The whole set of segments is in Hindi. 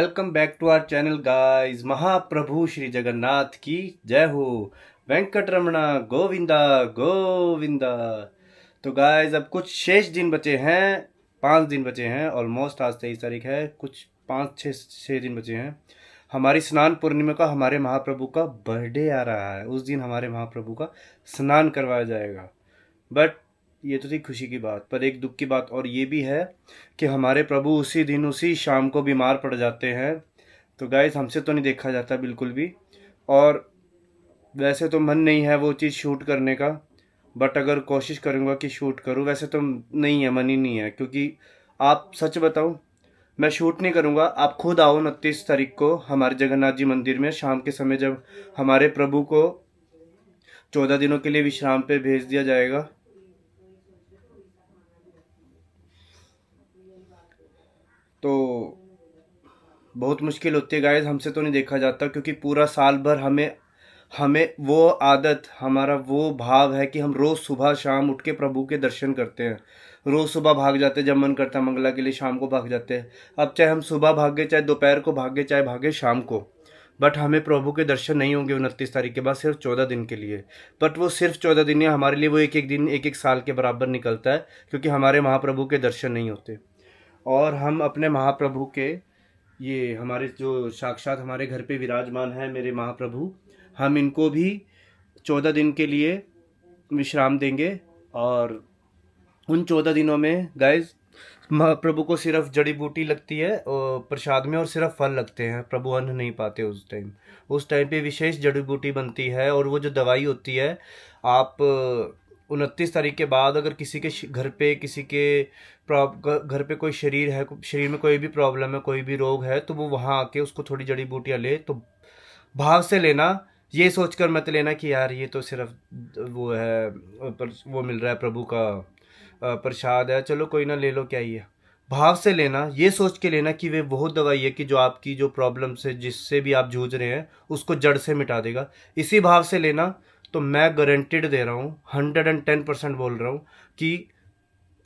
Welcome back to our channel guys. Mahaprabhu Shri Jagannath की जय हो। वेंकटरमणा गोविंदा गोविंदा। तो गाइस अब कुछ शेष दिन बचे हैं, 5 दिन बचे हैं। ऑलमोस्ट आज 23 तारीख है, कुछ 5-6 दिन बचे हैं। हमारी स्नान पूर्णिमा का, हमारे महाप्रभु का बर्थडे आ रहा है। उस दिन हमारे महाप्रभु का स्नान करवाया जाएगा। बट ये तो थी खुशी की बात, पर एक दुख की बात और ये भी है कि हमारे प्रभु उसी दिन उसी शाम को बीमार पड़ जाते हैं। तो गाइस हमसे तो नहीं देखा जाता बिल्कुल भी, और वैसे तो मन नहीं है वो चीज़ शूट करने का, बट अगर कोशिश करूँगा कि शूट करूँ, वैसे तो नहीं है, मन ही नहीं है। क्योंकि आप सच बताऊँ, मैं शूट नहीं करूँगा। आप खुद आओ 29 तारीख को हमारे जगन्नाथ जी मंदिर में शाम के समय, जब हमारे प्रभु को 14 दिनों के लिए विश्राम पे भेज दिया जाएगा। तो बहुत मुश्किल होती है गाइस, हमसे तो नहीं देखा जाता, क्योंकि पूरा साल भर हमें हमें वो आदत, हमारा वो भाव है कि हम रोज़ सुबह शाम उठ के प्रभु के दर्शन करते हैं। रोज़ सुबह भाग जाते हैं, जब मन करता है मंगला के लिए शाम को भाग जाते हैं। अब चाहे हम सुबह भागे, चाहे दोपहर को भागे, चाहे भागे शाम को, बट हमें प्रभु के दर्शन नहीं होंगे 29 तारीख के बाद, सिर्फ 14 दिन के लिए। बट वो सिर्फ 14 दिन है, हमारे लिए वो एक एक दिन एक एक साल के बराबर निकलता है, क्योंकि हमारे महाप्रभु के दर्शन नहीं होते। और हम अपने महाप्रभु के, ये हमारे जो साक्षात हमारे घर पे विराजमान है मेरे महाप्रभु, हम इनको भी 14 दिन के लिए विश्राम देंगे। और उन 14 दिनों में गाइज महाप्रभु को सिर्फ जड़ी बूटी लगती है और प्रसाद में, और सिर्फ फल लगते हैं। प्रभु अन्न नहीं पाते उस टाइम पे विशेष जड़ी बूटी बनती है। और वो जो दवाई होती है, आप 29 तारीख के बाद अगर किसी के घर पे, किसी के घर पे कोई शरीर है, शरीर में कोई भी प्रॉब्लम है, कोई भी रोग है, तो वो वहाँ आके उसको थोड़ी जड़ी बूटियाँ ले, तो भाव से लेना। ये सोचकर मत लेना कि यार ये तो सिर्फ वो है, वो मिल रहा है प्रभु का प्रसाद है, चलो कोई ना ले लो, क्या ही है। भाव से लेना, ये सोच के लेना कि वे बहुत दवाई है कि जो आपकी जो प्रॉब्लम से, जिससे भी आप जूझ रहे हैं, उसको जड़ से मिटा देगा। इसी भाव से लेना। तो मैं गारंटेड दे रहा हूँ, 110% बोल रहा हूँ कि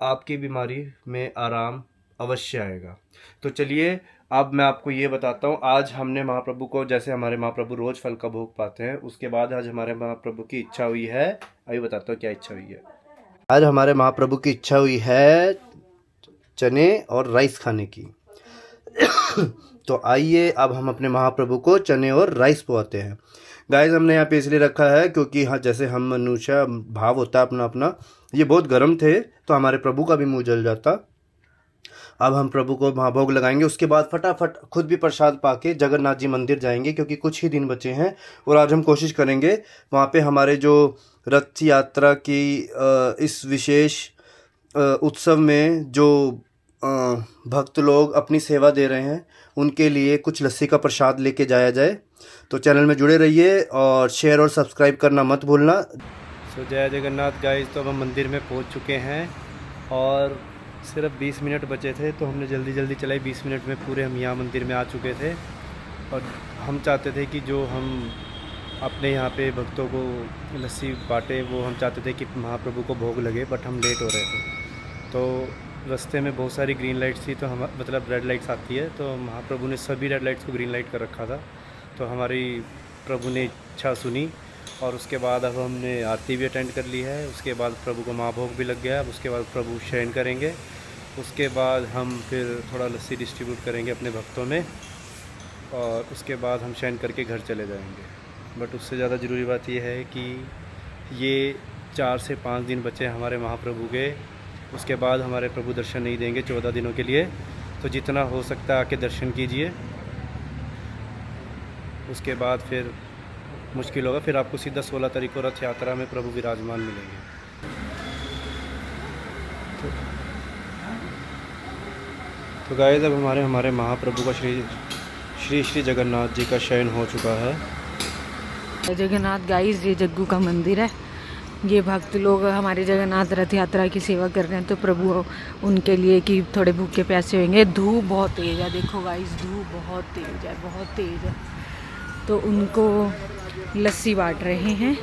आपकी बीमारी में आराम अवश्य आएगा। तो चलिए अब मैं आपको ये बताता हूँ, आज हमने महाप्रभु को, जैसे हमारे महाप्रभु रोज फल का भोग पाते हैं, उसके बाद आज हमारे महाप्रभु की इच्छा हुई है। अभी बताता हूँ क्या इच्छा हुई है। आज हमारे महाप्रभु की इच्छा हुई है चने और राइस खाने की। तो आइए अब हम अपने महाप्रभु को चने और राइस पवाते हैं। गाइस हमने यहाँ पे इसलिए रखा है क्योंकि हाँ, जैसे हम मनुष्य भाव होता है अपना अपना, ये बहुत गर्म थे तो हमारे प्रभु का भी मुंह जल जाता। अब हम प्रभु को महाभोग लगाएंगे, उसके बाद फटाफट खुद भी प्रसाद पाके जगन्नाथ जी मंदिर जाएंगे, क्योंकि कुछ ही दिन बचे हैं। और आज हम कोशिश करेंगे वहाँ पे हमारे जो रथ यात्रा की इस विशेष उत्सव में जो भक्त लोग अपनी सेवा दे रहे हैं, उनके लिए कुछ लस्सी का प्रसाद लेके जाया जाए। तो चैनल में जुड़े रहिए और शेयर और सब्सक्राइब करना मत भूलना। सो जय जगन्नाथ गाइस। तो अब हम मंदिर में पहुंच चुके हैं और सिर्फ 20 मिनट बचे थे, तो हमने जल्दी जल्दी चलाई। 20 मिनट में पूरे हम यहाँ मंदिर में आ चुके थे। और हम चाहते थे कि जो हम अपने यहाँ पे भक्तों को लस्सी बांटे, वो हम चाहते थे कि महाप्रभु को भोग लगे, बट हम लेट हो रहे थे। तो रास्ते में बहुत सारी ग्रीन लाइट्स थी, तो हम मतलब रेड लाइट्स आती है, तो महाप्रभु ने सभी रेड लाइट्स को ग्रीन लाइट कर रखा था। तो हमारी प्रभु ने इच्छा सुनी और उसके बाद अब हमने आरती भी अटेंड कर ली है। उसके बाद प्रभु को महाभोग भी लग गया। अब उसके बाद प्रभु शयन करेंगे। उसके बाद हम फिर थोड़ा लस्सी डिस्ट्रीब्यूट करेंगे अपने भक्तों में, और उसके बाद हम शयन करके घर चले जाएंगे। बट उससे ज़्यादा ज़रूरी बात यह है कि ये 4 से 5 दिन बचे हमारे महाप्रभु के। उसके बाद हमारे प्रभु दर्शन नहीं देंगे 14 दिनों के लिए। तो जितना हो सकता है आके दर्शन कीजिए। उसके बाद फिर मुश्किल होगा, फिर आपको सीधा 16 तारीख को रथ यात्रा में प्रभु विराजमान मिलेंगे। तो गाइस अब हमारे महाप्रभु का श्री जगन्नाथ जी का शयन हो चुका है। जगन्नाथ गाइस, ये जग्गू का मंदिर है। ये भक्त लोग हमारे जगन्नाथ रथ यात्रा की सेवा कर रहे हैं, तो प्रभु उनके लिए कि थोड़े भूखे प्यासे होंगे। धूप बहुत तेज़ है, देखो गाइस, धूप बहुत तेज़ है, बहुत तेज़ है। तो उनको लस्सी बांट रहे हैं।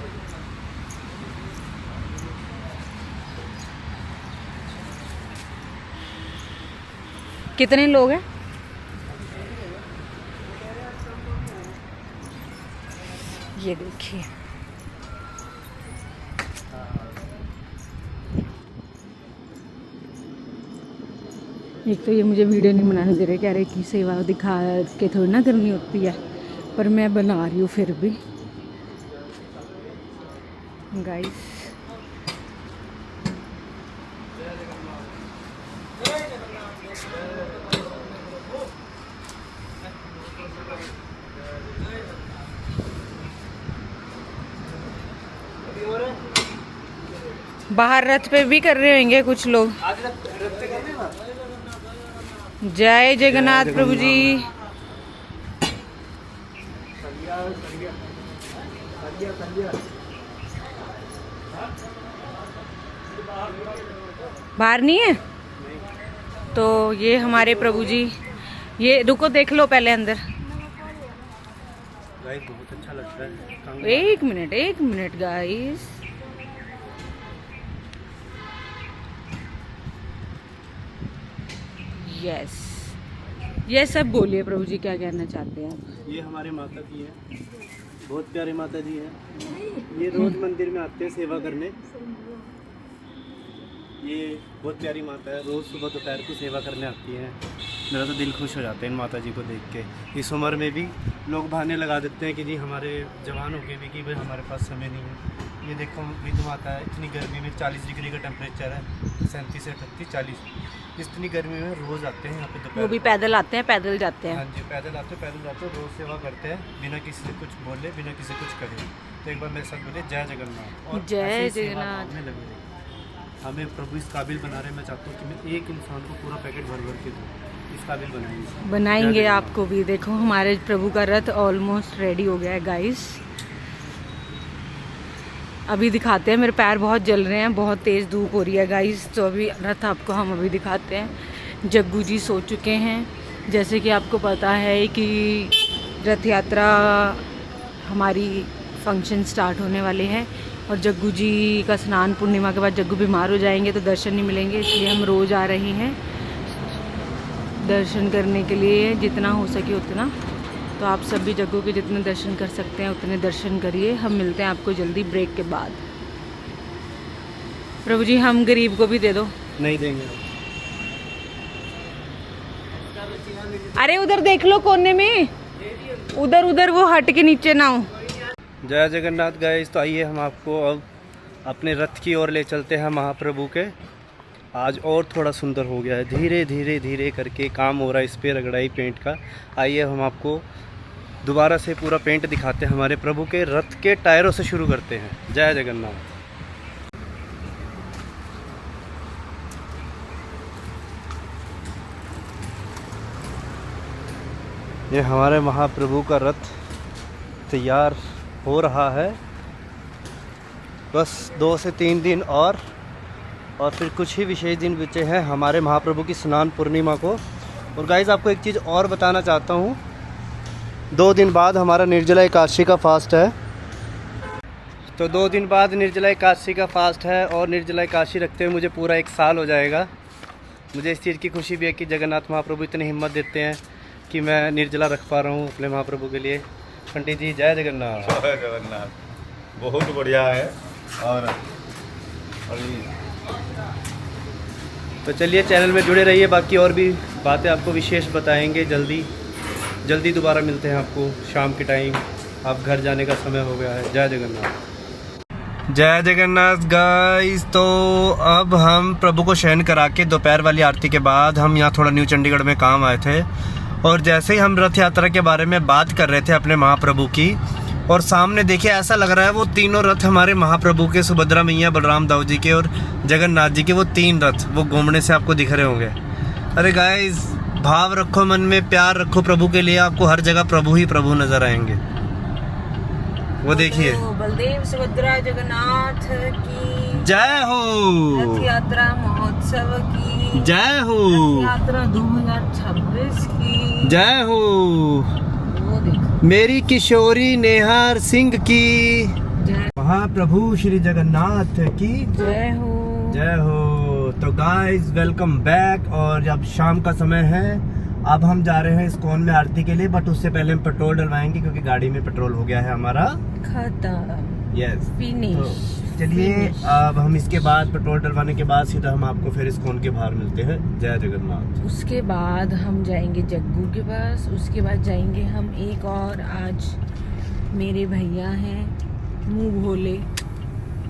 कितने लोग हैं? ये देखिए, एक तो ये मुझे वीडियो नहीं बनाने दे रहे, कह रहे कि सेवा दिखा के थोड़ी ना करनी होती है, पर मैं बना रही हूँ फिर भी गाइस। बाहर रथ पे भी कर रहे होंगे कुछ लोग। जय जगन्नाथ प्रभु जी। बाहर नहीं है तो ये हमारे प्रभु जी, ये रुको देख लो पहले अंदर। बहुत अच्छा लगता है। एक मिनट गाइस, यस ये सब बोलिए प्रभु जी, क्या कहना चाहते हैं आप? ये हमारे माता जी है, बहुत प्यारे माता जी है। ये रोज मंदिर में आते हैं सेवा करने। ये बहुत प्यारी माता है, रोज सुबह दोपहर को सेवा करने आती हैं। मेरा तो दिल खुश हो जाता है इन माता जी को देख के। इस उम्र में भी लोग बहाने लगा देते हैं कि जी हमारे जवान हो गए भी कि भाई हमारे पास समय नहीं है। ये देखो वृद्ध माता है, इतनी गर्मी में 40 डिग्री का टेम्परेचर है, 37 से 38 40, इतनी गर्मी में रोज़ आते हैं यहाँ पे दोपहर। वो भी पैदल आते हैं, पैदल जाते हैं। हाँ जी, पैदल जाते हैं, रोज़ सेवा करते हैं बिना किसी से कुछ बोले, बिना किसी कुछ करे। तो एक बार मेरे साथ बोले जय जगन्नाथ। और जय जगन्नाथ। में लगे रहे। हमें प्रभु इस काबिल बना रहे हैं। मैं चाहता हूँ कि मैं एक इंसान को पूरा पैकेट भर भर के दूँ, इस काबिल बनाएंगे आपको भी। देखो हमारे प्रभु का रथ ऑलमोस्ट रेडी हो गया है गाइस। अभी दिखाते हैं, मेरे पैर बहुत जल रहे हैं, बहुत तेज़ धूप हो रही है गाइस। तो अभी रथ आपको हम अभी दिखाते हैं। जग्गू जी सो चुके हैं। जैसे कि आपको पता है कि रथ यात्रा हमारी फंक्शन स्टार्ट होने वाले हैं और जग्गू जी का स्नान पूर्णिमा के बाद जग्गू बीमार हो जाएंगे तो दर्शन नहीं मिलेंगे, इसलिए हम रोज़ आ रहे हैं दर्शन करने के लिए, जितना हो सके उतना। तो आप सब भी जग्गू के जितने दर्शन कर सकते हैं उतने दर्शन करिए। हम मिलते हैं आपको जल्दी ब्रेक के बाद। प्रभु जी हम गरीब को भी दे दो। नहीं देंगे। अरे उधर देख लो कोने में, उधर वो हट के नीचे ना हो। जय जगन्नाथ गाइस। तो आइए हम आपको अब अपने रथ की ओर ले चलते हैं महाप्रभु के। आज और थोड़ा सुंदर हो गया है, धीरे धीरे धीरे करके काम हो रहा है इस पे रगड़ाई पेंट का। आइए हम आपको दोबारा से पूरा पेंट दिखाते हैं हमारे प्रभु के रथ के टायरों से शुरू करते हैं। जय जगन्नाथ। ये हमारे महाप्रभु का रथ तैयार हो रहा है, बस 2 से 3 दिन और फिर कुछ ही विशेष दिन बचे हैं हमारे महाप्रभु की स्नान पूर्णिमा को। और गाइस आपको एक चीज़ और बताना चाहता हूँ, 2 दिन बाद हमारा निर्जला एकादशी का फास्ट है। तो 2 दिन बाद निर्जला एकादशी का फास्ट है और निर्जला एकादशी रखते हुए मुझे पूरा 1 साल हो जाएगा। मुझे इस चीज़ की खुशी भी है कि जगन्नाथ महाप्रभु इतनी हिम्मत देते हैं कि मैं निर्जला रख पा रहा हूँ अपने महाप्रभु के लिए। पंडित जी जय जगन्नाथ। जय जगन्नाथ। बहुत बढ़िया है। और तो चलिए चैनल में जुड़े रहिए, बाकी और भी बातें आपको विशेष बताएंगे जल्दी दोबारा मिलते हैं आपको शाम के टाइम। आप घर जाने का समय हो गया है। जय जगन्नाथ। जय जगन्नाथ गाइस। तो अब हम प्रभु को शयन करा के दोपहर वाली आरती के बाद हम यहाँ थोड़ा न्यू चंडीगढ़ में काम आए थे और जैसे ही हम रथ यात्रा के बारे में बात कर रहे थे अपने महाप्रभु की, और सामने देखिए ऐसा लग रहा है वो तीनों रथ हमारे महाप्रभु के, सुभद्रा मैया, बलराम दाऊ जी के और जगन्नाथ जी के, वो 3 रथ वो घूमने से आपको दिख रहे होंगे। अरे गाइस भाव रखो मन में, प्यार रखो प्रभु के लिए, आपको हर जगह प्रभु ही प्रभु नजर आएंगे। वो देखिए बलदेव सुभद्रा जगन्नाथ की जय हो, रथ यात्रा महोत्सव की जय हो, रथ यात्रा 2026 की जय हो, वो देखो मेरी किशोरी नेहार सिंह की जय, महाप्रभु श्री जगन्नाथ की जय हो। जय हो। तो गाइस वेलकम बैक। और अब शाम का समय है अब हम जा रहे हैं इस्कॉन में आरती के लिए, बट उससे पहले हम पेट्रोल डलवाएंगे क्योंकि गाड़ी में पेट्रोल हो गया है हमारा खत्म। यस। फिनिश। तो चलिए अब हम इसके बाद पेट्रोल डलवाने के बाद सीधा हम आपको फिर इस्कॉन के बाहर मिलते हैं। जय जगन्नाथ। उसके बाद हम जाएंगे जग्गू के पास, उसके बाद जाएंगे हम एक और, आज मेरे भैया हैं मुंह भोले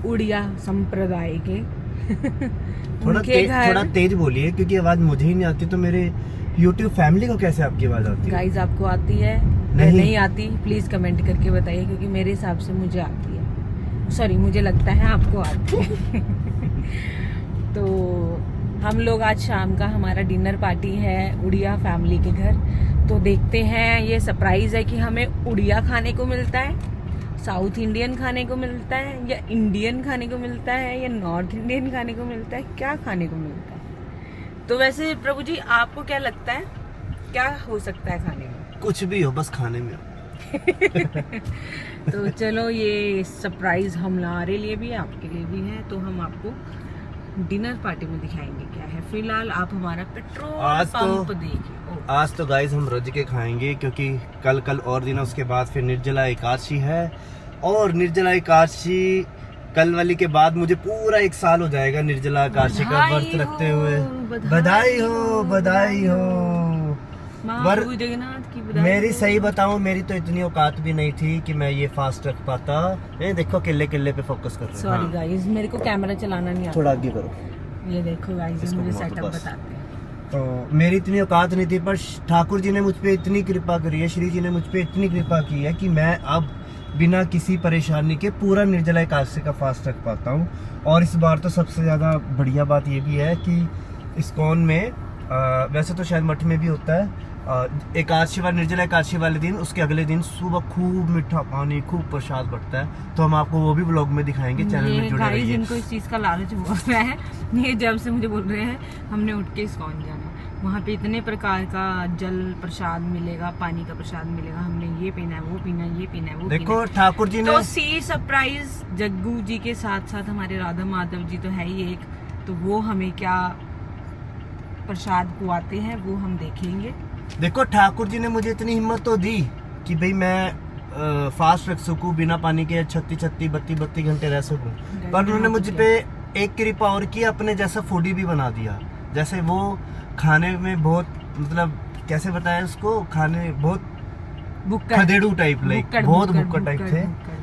उड़िया संप्रदाय के उनके घर। थोड़ा तेज बोलिए क्योंकि आवाज मुझे ही नहीं आती, तो मेरे YouTube फैमिली को कैसे आपकी आवाज आती है? गाइस आपको आती है या नहीं आती प्लीज कमेंट करके बताइए, क्योंकि मेरे हिसाब से मुझे आती है, सॉरी मुझे लगता है आपको आती है। तो हम लोग आज शाम का हमारा डिनर पार्टी है उड़िया फैमिली के घर, तो देखते हैं, ये सरप्राइज है कि हमें उड़िया खाने को मिलता है, साउथ इंडियन खाने को मिलता है, या इंडियन खाने को मिलता है, या नॉर्थ इंडियन खाने को मिलता है, क्या खाने को मिलता है। तो वैसे प्रभु जी आपको क्या लगता है क्या हो सकता है खाने में? कुछ भी हो, बस खाने में हो। तो चलो ये सरप्राइज हमारे लिए भी है आपके लिए भी है, तो हम आपको डिनर पार्टी में दिखाएंगे क्या है। फिलहाल आप हमारा पेट्रोल पंप देखिए। आज तो गाइस हम रज के खाएंगे क्योंकि कल और दिन है, उसके बाद फिर निर्जला एकादशी है, और निर्जला एकादशी कल वाली के बाद मुझे पूरा 1 साल हो जाएगा निर्जला एकादशी का व्रत रखते हुए। बधाई हो, बधाई हो। प्रभु जगन्नाथ की बधाई। मेरी सही बताऊं, मेरी तो इतनी औकात भी नहीं थी कि मैं ये फास्ट रख पाता। ये देखो किले किले पे फोकस कर रहे हैं। सॉरी गाइस मेरे को कैमरा चलाना नहीं आता। थोड़ा आगे करो। ये देखो गाइस मुझे सेटअप बस। बताते हैं। तो मेरी इतनी औकात नहीं थी, पर ठाकुर जी ने मुझ पे इतनी कृपा करी है, श्री जी ने मुझ पे इतनी कृपा की है कि मैं अब बिना किसी परेशानी के पूरा निर्जला एकादशी का फास्ट रख पाता हूँ। और इस बार तो सबसे ज़्यादा बढ़िया बात ये भी है कि इस्कॉन में वैसे तो शायद मठ में भी होता है एकादशी वाले, निर्जला एकादशी वाले दिन, उसके अगले दिन सुबह खूब मीठा पानी, खूब प्रसाद बढ़ता है, तो हम आपको वो भी व्लॉग में दिखाएंगे। चैनल में जुड़े रहिए। इनको इस चीज का लालच हो रहा है, ये जब से मुझे बोल रहे हैं हमने उठ के इस्कॉन जाना, वहाँ पे इतने प्रकार का जल प्रसाद मिलेगा, पानी का प्रसाद मिलेगा, हमने ये पीना है, वो पीना है, ये पीना है, वो देखो ठाकुर जी ने तो सी सरप्राइज जग्गू जी के साथ साथ हमारे राधा माधव जी तो है ही एक, तो वो हमें क्या प्रसाद खुआते हैं वो हम देखेंगे। देखो ठाकुर जी ने मुझे इतनी हिम्मत तो दी कि भाई मैं फास्ट रख सकूं, बिना पानी के 36-32 घंटे रह सकूं, पर उन्होंने मुझ पे एक कृपा और की, अपने जैसा फूडी भी बना दिया। जैसे वो खाने में बहुत, मतलब कैसे बताया उसको, खाने बहुत खदेड़ू टाइप, लाइक बहुत बुक्कड़ टाइप थे,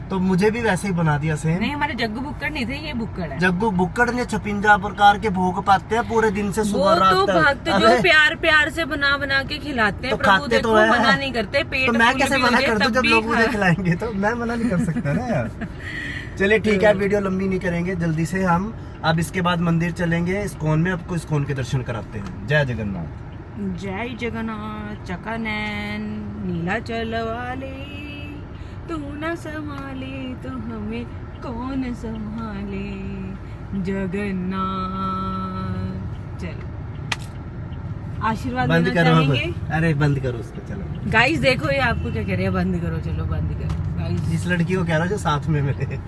तो मुझे भी वैसे ही बना दिया सेम। नहीं हमारे जग्गू बुक्कड़ नहीं थे, ये बुक्कड़ है। जग्गू बुक्कड़ ने 56 प्रकार के भोग पाते हैं पूरे दिन से सुबह रात तक। तो भक्त जो प्यार से बना के खिलाते हैं, तो प्रभु खाते देखो तो है। मना नहीं करते, पेट तो मैं फुल कैसे भी मना हो जाए कर दूं तब जब भी लोग मुझे खिलाएंगे, तो मैं मना नहीं कर सकता ना यार। चलिए ठीक है, वीडियो लंबी नहीं करेंगे, जल्दी से हम अब इसके बाद मंदिर चलेंगे इस्कॉन में, आपको इस्कॉन के दर्शन कराते हैं। जय जगन्नाथ। जय जगन्नाथ। चकानैन नीलाचल वाले तू न संभाले तो हमें कौन संभाले, जगन्नाथ। चलो आशीर्वाद बंद देना करो, चाहेंगे। अरे बंद करो उसको, चलो गाइस देखो ये आपको क्या कह रहे हैं, बंद करो, चलो बंद करो गाइस। जिस लड़की को कह रहा हो जो साथ में मेरे।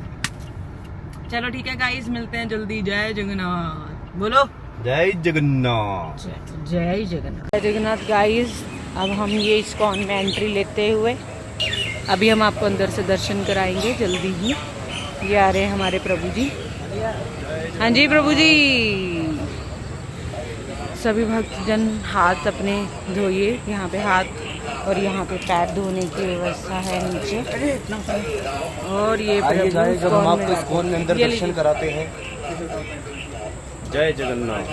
चलो ठीक है गाइस, मिलते हैं जल्दी। जय जगन्नाथ बोलो। जय जगन्नाथ। जय जगन्नाथ। जय जगन्नाथ गाइस, अब हम ये इस्कॉन में एंट्री लेते हुए अभी हम आपको अंदर से दर्शन कराएंगे जल्दी ही। ये आ रहे हैं हमारे प्रभु जी। हाँ जी प्रभु जी। सभी भक्तजन हाथ अपने धोइए, यहाँ पे हाथ और यहाँ पे पैर धोने की व्यवस्था है नीचे। और ये प्रभु जब हम आपको इस्कॉन में अंदर ये दर्शन कराते हैं। जय जगन्नाथ।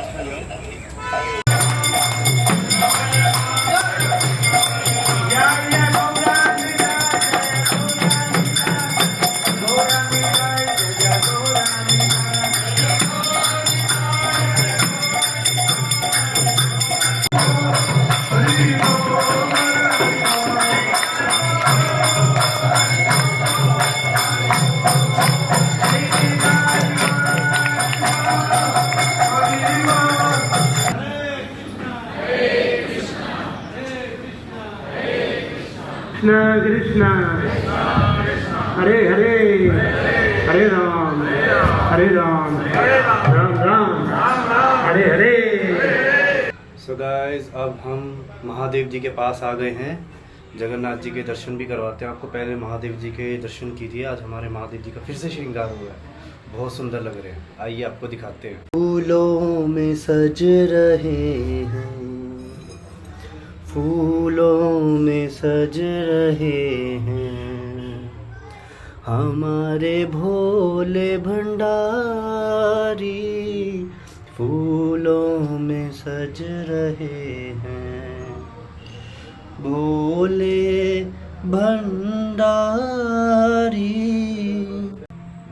कृष्ण हरे हरे हरे राम राम राम हरे हरे। सो गाइस अब हम महादेव जी के पास आ गए हैं। जगन्नाथ जी के दर्शन भी करवाते हैं आपको। पहले महादेव जी के दर्शन कीजिए। आज हमारे महादेव जी का फिर से श्रृंगार हुआ है, बहुत सुंदर लग रहे हैं। आइए आपको दिखाते हैं। फूलों में सज रहे हैं, फूलों में सज रहे हैं हमारे भोले भंडारी, फूलों में सज रहे हैं भोले भंडारी।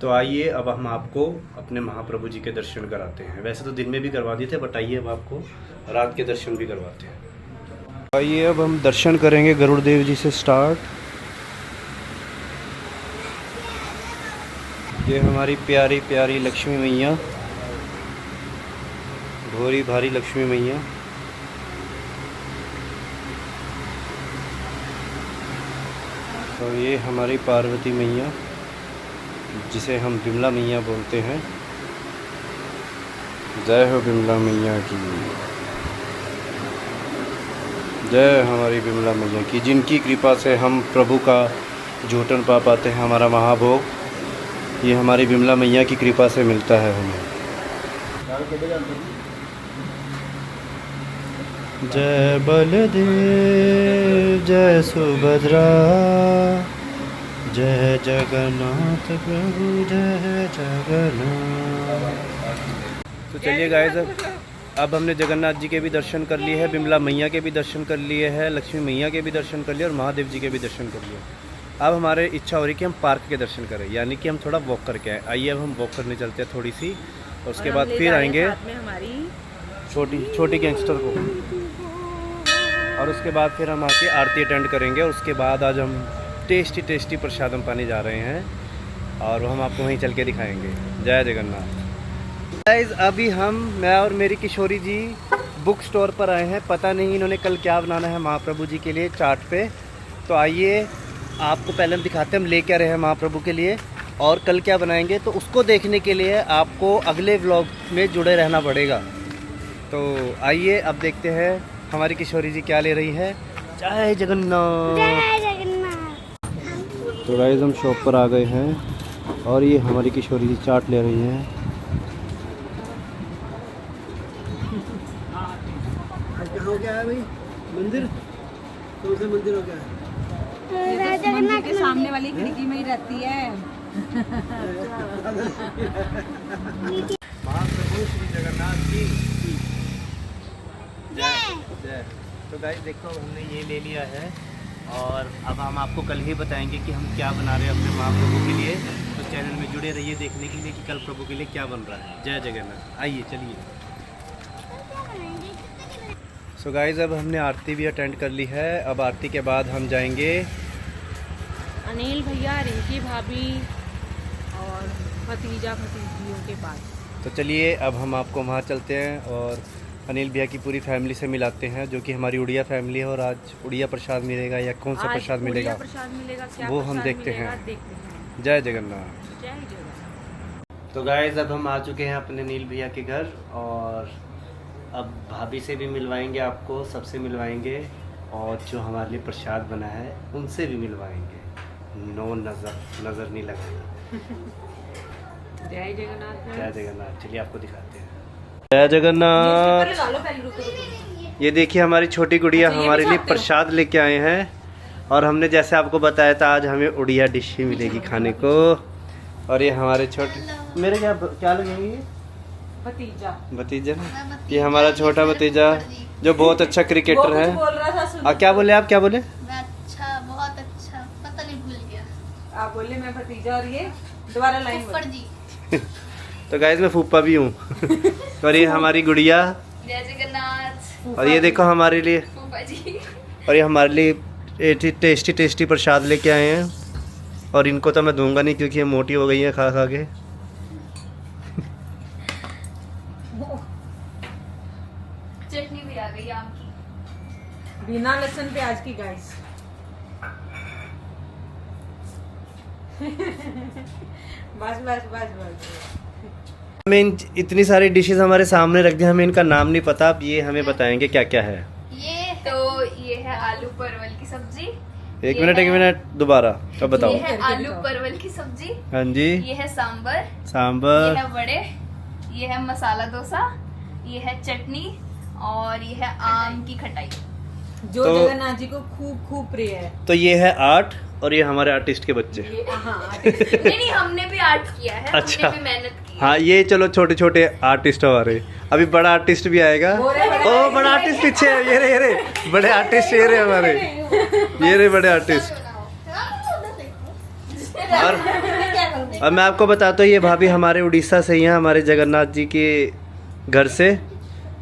तो आइए अब हम आपको अपने महाप्रभु जी के दर्शन कराते हैं। वैसे तो दिन में भी करवा दिए थे, बट आइए अब आपको रात के दर्शन भी करवाते हैं। आइए अब हम दर्शन करेंगे गरुड़ देव जी से स्टार्ट। ये हमारी प्यारी प्यारी लक्ष्मी मैया, भोरी भारी लक्ष्मी मैया। तो ये हमारी पार्वती मैया, जिसे हम बिमला मैया बोलते हैं। जय हो बिमला मैया की, जय हमारी बिमला मैया की, जिनकी कृपा से हम प्रभु का जूटन पा पाते हैं। हमारा महाभोग ये हमारी बिमला मैया की कृपा से मिलता है हमें। जय बलदेव जय सुभद्रा, जय जगन्नाथ प्रभु जय जगन्नाथ। तो चलिए गाइस, अब हमने जगन्नाथ जी के भी दर्शन कर लिए हैं, बिमला मैया के भी दर्शन कर लिए हैं, लक्ष्मी मैया के भी दर्शन कर लिए और महादेव जी के भी दर्शन कर लिए। अब हमारे इच्छा हो रही है कि हम पार्क के दर्शन करें, यानी कि हम थोड़ा वॉक करके आए। आइए अब हम वॉक करने चलते हैं थोड़ी सी, और उसके बाद फिर आएंगे हमारी छोटी गैंगस्टर को, और उसके बाद फिर हम आके आरती अटेंड करेंगे। और उसके बाद आज हम टेस्टी प्रसादम पाने जा रहे हैं, और वो हम आपको वहीं चल के दिखाएंगे। जय जगन्नाथ। गाइस अभी मैं और मेरी किशोरी जी बुक स्टोर पर आए हैं। पता नहीं इन्होंने कल क्या बनाना है महाप्रभु जी के लिए चाट पे। तो आइए आपको पहले हम दिखाते हैं हम ले क्या रहे हैं महाप्रभु के लिए, और कल क्या बनाएंगे। तो उसको देखने के लिए आपको अगले व्लॉग में जुड़े रहना पड़ेगा। तो आइए अब देखते हैं हमारी किशोरी जी क्या ले रही है। जय जगन्नाथ। जय जगन्नाथ। तो गाइस हम शॉप पर आ गए हैं, और ये हमारी किशोरी जी चाट ले रही हैं। हो गया है भाई मंदिर, कौन सा मंदिर हो गया है? जगन्नाथ के सामने वाली खिड़की में ही रहती है। महाप्रभु श्री जगन्नाथ की जय। तो गाइस देखो हमने ये ले लिया है, और अब हम आपको कल ही बताएंगे कि हम क्या बना रहे हैं अपने महाप्रभु के लिए। तो चैनल में जुड़े रहिए देखने के लिए कि कल प्रभु के लिए क्या बन रहा है। जय जगन्नाथ। आइए चलिए। सो गाइस अब हमने आरती भी अटेंड कर ली है। अब आरती के बाद हम जाएंगे अनिल भैया, रिंकी भाभी और भतीजियों के पास। तो चलिए अब हम आपको वहाँ चलते हैं और अनिल भैया की पूरी फैमिली से मिलाते हैं, जो कि हमारी उड़िया फैमिली है। और आज उड़िया प्रसाद मिलेगा या कौन सा प्रसाद मिलेगा, क्या वो हम देखते हैं। जय जगन्नाथ। जय जगन्नाथ। तो गाइस अब हम आ चुके हैं अपने नील भैया के घर, और अब भाभी से भी मिलवाएंगे आपको, सबसे मिलवाएंगे, और जो हमारे लिए प्रसाद बना है उनसे भी मिलवाएंगे। नो नज़र नहीं लगाएंगे। जय जगन्नाथ। जय जगन्नाथ। चलिए आपको दिखाते हैं। जय जगन्नाथ। ये देखिए हमारी छोटी गुड़िया हमारे लिए प्रसाद लेके आए हैं, और हमने जैसे आपको बताया था आज हमें उड़िया डिश ही मिलेगी खाने को। और ये हमारे छोटे मेरे क्या लगेंगे, भतीजा। ये हमारा छोटा भतीजा जो बहुत अच्छा क्रिकेटर है। क्या बोले आप, क्या बोले? अच्छा, बहुत अच्छा, पता नहीं भूल गया। आप बोले मैं भतीजा, और ये दोबारा लाइन फुफड़ जी। तो गाइस मैं फूफा भी हूँ। और ये हमारी गुड़िया, जय जगन्नाथ। और ये देखो हमारे लिए, फूफा जी। और ये हमारे लिए टेस्टी प्रसाद लेके आए हैं। और इनको तो मैं दूंगा नहीं क्योंकि ये मोटी हो गई है खा खा के। चटनी भी आ गई आम की, बिना लहसुन प्याज की गाइस। बस। हमें इतनी सारी डिशेस हमारे सामने रख दी, हमें इनका नाम नहीं पता, अब ये हमें बताएंगे क्या क्या है। ये है आलू परवल की सब्जी। एक मिनट दोबारा अब बताओ। ये है आलू परवल की सब्जी। हाँ जी। ये है सांबर। सांबर। ये है वड़े। ये है मसाला डोसा। ये है चटनी और ये है आम की खटाई जो तो- जगन्नाथ जी को खूब खूब प्रिय है। तो ये है आर्ट और ये हमारे आर्टिस्ट के बच्चे। नहीं हमने भी आर्ट किया है। अच्छा। हमने भी मेहनत की है। हाँ ये चलो छोटे छोटे आर्टिस्ट हमारे, अभी बड़ा आर्टिस्ट भी आएगा। ओ बड़ा आर्टिस्ट पीछे है, ये रे बड़े आर्टिस्ट ये रे हमारे, ये रे बड़े आर्टिस्ट। और अब मैं आपको बताता हूँ, ये भाभी हमारे उड़ीसा से ही हैं, हमारे जगन्नाथ जी के घर से।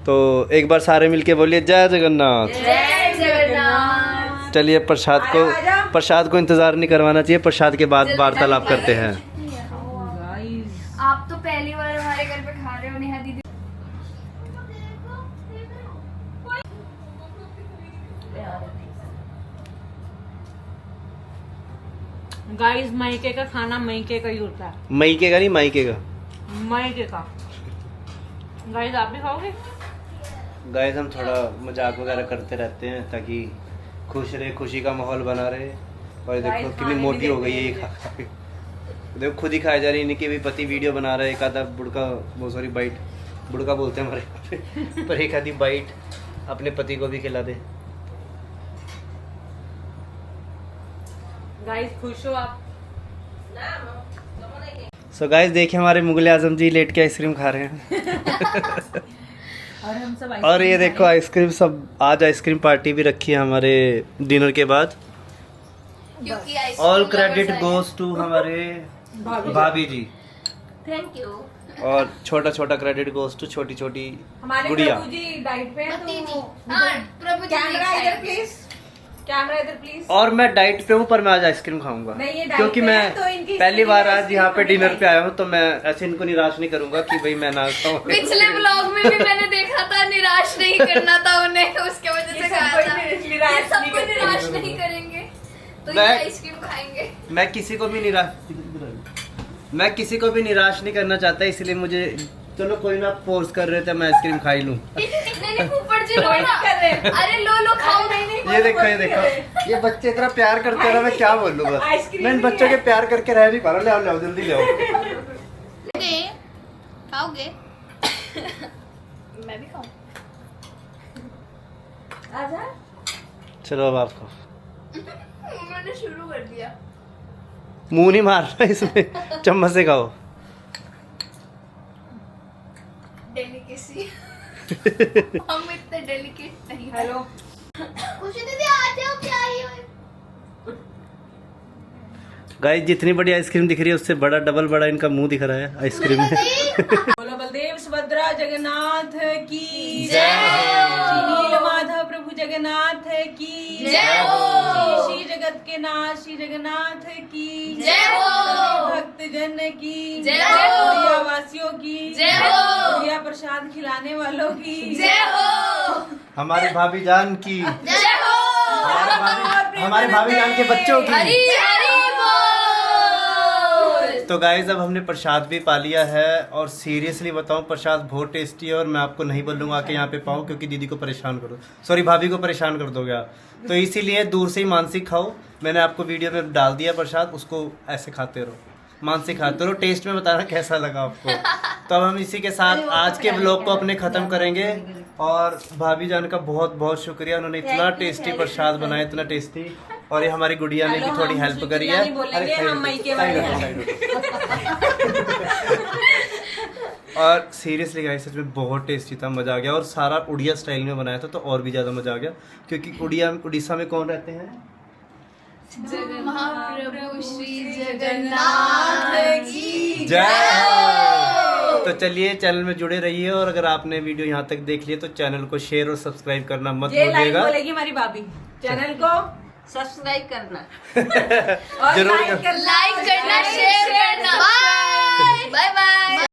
तो एक बार सारे मिलके बोलिए जय जगन्नाथ। जय जगन्नाथ। चलिए प्रसाद को इंतजार नहीं करवाना चाहिए, प्रसाद के बाद वार्तालाप करते हैं। आप तो पहली बार हमारे घर पे खा रहे हो नेहा दीदी। गाइस मायके का खाना मायके का ही होता है। मायके का नहीं, मायके का। मायके का। गाइस आप भी खाओगे? गाइस हम थोड़ा मजाक वगैरह करते रहते हैं ताकि खुश रहे, खुशी का माहौल बना रहे। और देखो कितनी मोटी हो गई है ये खा के। देखो खुद ही खाई जा रही है, इनकी भी पति वीडियो बना रहे, एक आधा बुड़का वो सॉरी बाइट, बुड़का बोलते हैं हमारे यहाँ पे, पर एक आधी बाइट अपने पति को भी खिला दे। गाइस खुश हो आप? सो गाइस देखिए हमारे मुगल आजम जी लेट के आइसक्रीम खा रहे हैं। और हम सब और ये देखो आइसक्रीम सब, आज आइसक्रीम पार्टी भी रखी है हमारे डिनर के बाद। क्योंकि ऑल क्रेडिट गोज टू हमारे भाभी जी। Thank you. और छोटा छोटा क्रेडिट गोज टू छोटी छोटी हमारे गुड़िया। प्रभु जी डाइट पे हैं तो प्रभु जी कैमरा इधर प्लीज, कैमरा इधर प्लीज। और मैं डाइट पे हूँ पर मैं आज आइसक्रीम खाऊंगा, नहीं, ये डाइट क्योंकि पे मैं है, तो इनकी पहली बार आज आइसक्रीम यहाँ पे खानी डिनर पे आया हूँ, तो मैं ऐसे इनको निराश नहीं करूंगा कि भाई मैं ना खाऊं। पिछले ब्लॉग में भी मैंने देखा था, निराश नहीं करना था उन्हें, उसके वजह से खाया था। ये सबको निराश नहीं करेंगे तो ये आइसक्रीम खाएंगे। मैं किसी को भी निराश नहीं करना चाहता, इसलिए मुझे चलो कोई ना फोर्स कर रहे थे, मैं आइसक्रीम खा ही लूं। नहीं ऊपर जी लो ना। अरे लो खाओ। ये देखो ये बच्चे इतना प्यार करते हैं ना, मैं क्या बोलूं बस। मैं इन बच्चों के प्यार करके रह नहीं पा रहा। ले आओ जल्दी ले आओ। खाओगे? मैं भी खाऊं। आजा। चलो अब आप खाओ। मैंने शुरू कर दिया। मुंह नहीं मारना इसमें, चम्मच से खाओ। डेलिकेसी। हम इतने डेलिकेट नहीं। हेलो खुशी दीदी आ जाओ, क्या आई हो? गाइस जितनी बड़ी आइसक्रीम दिख रही है उससे बड़ा डबल बड़ा इनका मुंह दिख रहा है आइसक्रीम में। बोलो बलदेव सुभद्रा जगन्नाथ की जय श्री नीलमाधव प्रभु जगन्नाथ की जय हो। श्री जगत के नाथ श्री जगन्नाथ की जय हो। भक्त जन की जय हो। उड़िया वासियों की जय हो। उड़िया प्रसाद खिलाने वालों की जय हो। हमारी भाभी जान की जय हो। हमारे भाभी जान के बच्चों की। हरी हरी बोल। तो गाइस अब हमने प्रसाद भी पा लिया है, और सीरियसली बताऊं प्रसाद बहुत टेस्टी है, और मैं आपको नहीं बोलूँगा कि यहाँ पे पाऊँ क्योंकि दीदी को परेशान करो, सॉरी भाभी को परेशान कर दोगे आप, तो इसीलिए दूर से ही मानसिक खाओ। मैंने आपको वीडियो में डाल दिया प्रसाद, उसको ऐसे खाते रहो, मानसिक खाते रहो, टेस्ट में बताना कैसा लगा आपको। तो अब हम इसी के साथ आज के ब्लॉग को अपने ख़त्म करेंगे, और भाभी जान का बहुत बहुत शुक्रिया, उन्होंने इतना टेस्टी प्रसाद बनाया, इतना टेस्टी, और ये हमारी गुड़िया ने भी थोड़ी हेल्प करी है। और सीरियसली गाइस सच में बहुत टेस्टी था, मज़ा आ गया, और सारा उड़िया स्टाइल में बनाया था तो और भी ज़्यादा मज़ा आ गया, क्योंकि उड़ीसा में कौन रहते हैं? महाप्रभु श्री जगन्नाथ की जय हो। तो चलिए चैनल में जुड़े रहिए, और अगर आपने वीडियो यहाँ तक देख लिया तो चैनल को शेयर और सब्सक्राइब करना मत भूलिएगा। बोलेगी हमारी भाभी, चैनल को सब्सक्राइब करना और जरूर लाइक करना, लाइक करना, शेयर करना। Bye bye bye.